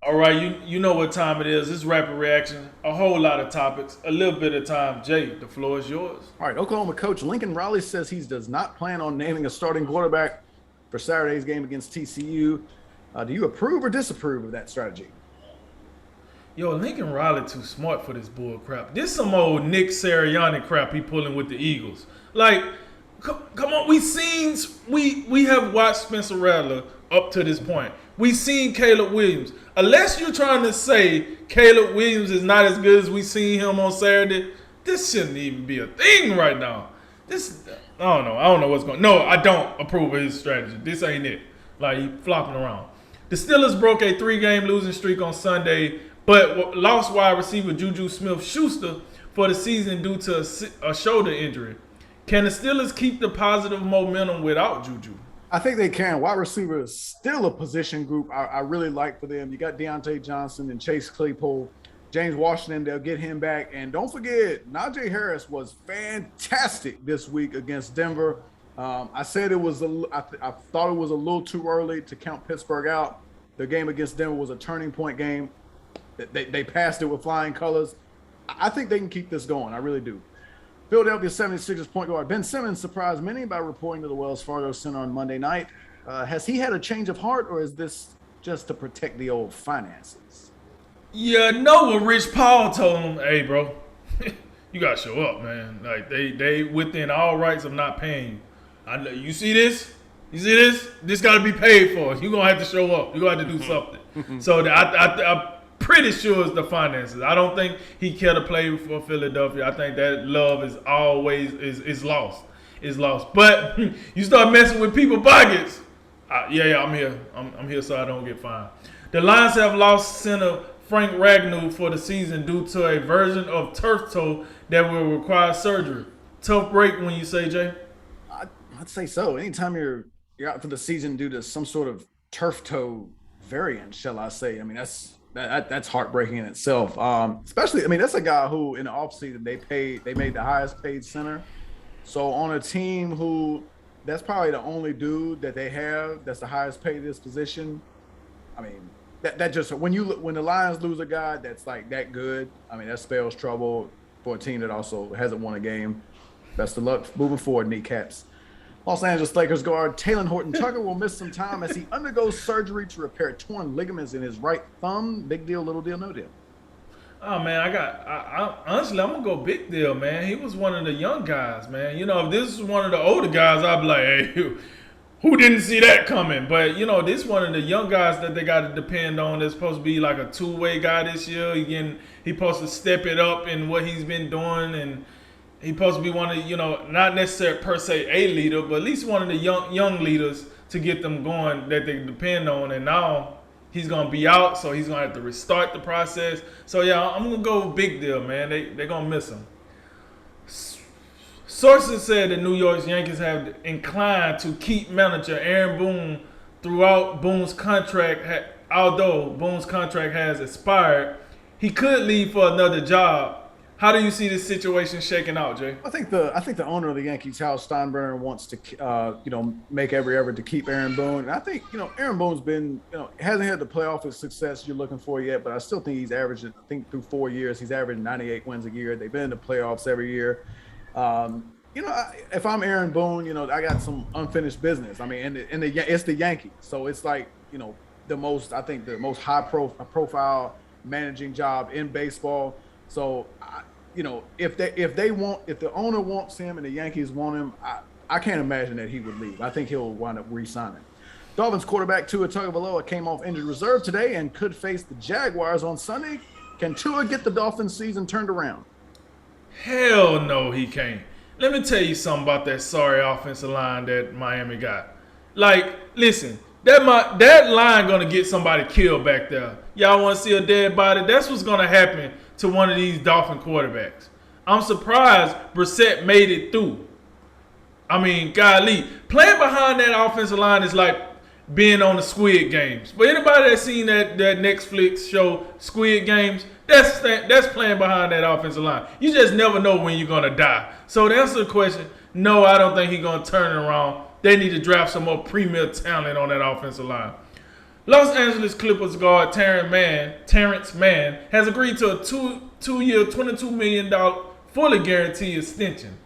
All right, you know what time it is. It's rapid reaction. A whole lot of topics, a little bit of time. Jay, the floor is yours. All right, Oklahoma coach Lincoln Riley says he does not plan on naming a starting quarterback for Saturday's game against TCU. Do you approve or disapprove of that strategy? Yo, Lincoln Riley too smart for this bull crap. This some old Nick Sirianni crap he pulling with the Eagles. Like, come on, we have watched Spencer Rattler up to this point. We seen Caleb Williams. Unless you're trying to say Caleb Williams is not as good as we seen him on Saturday, this shouldn't even be a thing right now. This I don't know. I don't know what's going. No, I don't approve of his strategy. This ain't it. Like he flopping around. The Steelers broke a 3-game losing streak on Sunday, but lost wide receiver Juju Smith-Schuster for the season due to a shoulder injury. Can the Steelers keep the positive momentum without Juju? I think they can. Wide receiver is still a position group I really like for them. You got Deontay Johnson and Chase Claypool. James Washington, they'll get him back. And don't forget, Najee Harris was fantastic this week against Denver. I said it was I thought it was a little too early to count Pittsburgh out. The game against Denver was a turning point game. They passed it with flying colors. I think they can keep this going. I really do. Philadelphia 76ers point guard Ben Simmons surprised many by reporting to the Wells Fargo Center on Monday night. Has he had a change of heart, or is this just to protect the old finances? Yeah, know what Rich Paul told him. Hey, bro, you gotta show up, man. Like they within all rights of not paying you. I know you see this. You see this? This got to be paid for. You're going to have to show up. You're going to have to do something. So I'm pretty sure it's the finances. I don't think he care to play for Philadelphia. I think that love is always is lost. Is lost. But you start messing with people's pockets. Yeah, I'm here. I'm here so I don't get fined. The Lions have lost center Frank Ragnow for the season due to a version of turf toe that will require surgery. Tough break when you say, Jay? I'd say so. Anytime you're out for the season due to some sort of turf toe variant, shall I say? I mean, that's heartbreaking in itself. Especially, I mean, that's a guy who in the offseason they made the highest paid center. So on a team who that's probably the only dude that they have that's the highest paid this position. I mean, that just when the Lions lose a guy that's like that good, I mean, that spells trouble for a team that also hasn't won a game. Best of luck moving forward, kneecaps. Los Angeles Lakers guard Talen Horton-Tucker will miss some time as he undergoes surgery to repair torn ligaments in his right thumb. Big deal, little deal, no deal. Oh man, honestly, I'm gonna go big deal, man. He was one of the young guys, man. You know, if this is one of the older guys, I'd be like, hey, who didn't see that coming? But you know, this one of the young guys that they got to depend on. That's supposed to be like a two-way guy this year. He supposed to step it up in what he's been doing, and he's supposed to be one of, you know, not necessarily per se a leader, but at least one of the young leaders to get them going that they depend on. And now he's gonna be out, so he's gonna have to restart the process. So yeah, I'm gonna go big deal, man. They're gonna miss him. Sources said the New York Yankees have inclined to keep manager Aaron Boone throughout Boone's contract. Although Boone's contract has expired, he could leave for another job. How do you see this situation shaking out, Jay? I think the owner of the Yankees, Hal Steinbrenner, wants to make every effort to keep Aaron Boone. And I think Aaron Boone's been hasn't had the playoff success you're looking for yet, but I still think he's averaging. I think through 4 years he's averaging 98 wins a year. They've been in the playoffs every year. If I'm Aaron Boone, I got some unfinished business. I mean, it's the Yankees, so it's like the most high profile managing job in baseball. So, if the owner wants him and the Yankees want him, I can't imagine that he would leave. I think he'll wind up re-signing. Dolphins quarterback Tua Tagovailoa came off injured reserve today and could face the Jaguars on Sunday. Can Tua get the Dolphins season turned around? Hell no, he can't. Let me tell you something about that sorry offensive line that Miami got. Like, listen, that line gonna get somebody killed back there. Y'all want to see a dead body? That's what's gonna happen to one of these Dolphin quarterbacks. I'm surprised Brissett made it through. I mean, golly, playing behind that offensive line is like being on the Squid Games. But anybody that's seen that Netflix show Squid Games, that's playing behind that offensive line. You just never know when you're gonna die. So to answer the question, no, I don't think he's gonna turn it around. They need to draft some more premier talent on that offensive line. Los Angeles Clippers guard Terrence Mann has agreed to a two-year, $22 million fully guaranteed extension.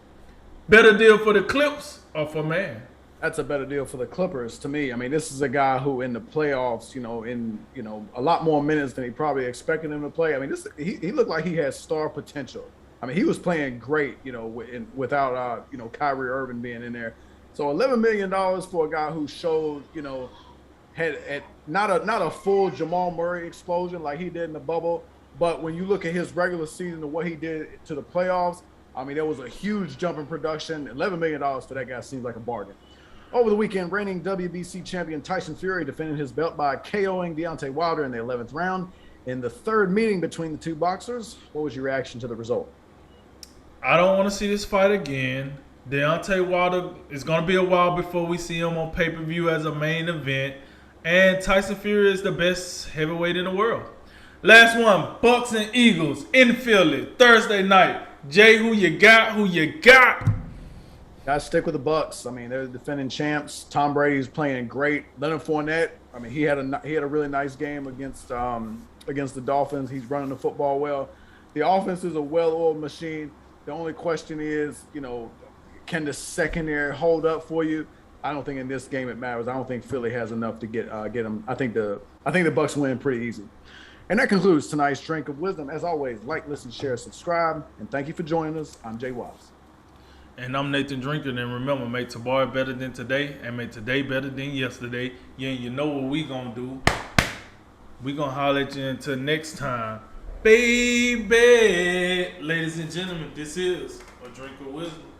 Better deal for the Clips or for Mann? That's a better deal for the Clippers to me. I mean, this is a guy who in the playoffs, a lot more minutes than he probably expected him to play. I mean, he looked like he has star potential. I mean, he was playing great, without Kyrie Irving being in there. So $11 million for a guy who showed, had not a full Jamal Murray explosion like he did in the bubble, but when you look at his regular season and what he did to the playoffs, I mean, there was a huge jump in production. $11 million for that guy seems like a bargain. Over the weekend, reigning WBC champion Tyson Fury defended his belt by KOing Deontay Wilder in the 11th round. In the third meeting between the two boxers, what was your reaction to the result? I don't want to see this fight again. Deontay Wilder, it's going to be a while before we see him on pay-per-view as a main event. And Tyson Fury is the best heavyweight in the world. Last one, Bucks and Eagles in Philly, Thursday night. Jay, who you got? Got to stick with the Bucks. I mean, they're the defending champs. Tom Brady's playing great. Leonard Fournette, I mean, he had a really nice game against the Dolphins. He's running the football well. The offense is a well-oiled machine. The only question is, can the secondary hold up for you? I don't think in this game it matters. I don't think Philly has enough to get them. I think the Bucks win pretty easy. And that concludes tonight's Drink of Wisdom. As always, like, listen, share, subscribe, and thank you for joining us. I'm Jay Watts. And I'm Nathan Drinker. And remember, make tomorrow better than today and make today better than yesterday. Yeah, you know what we gonna do. We gonna holler at you until next time. Baby. Ladies and gentlemen, this is a Drink of Wisdom.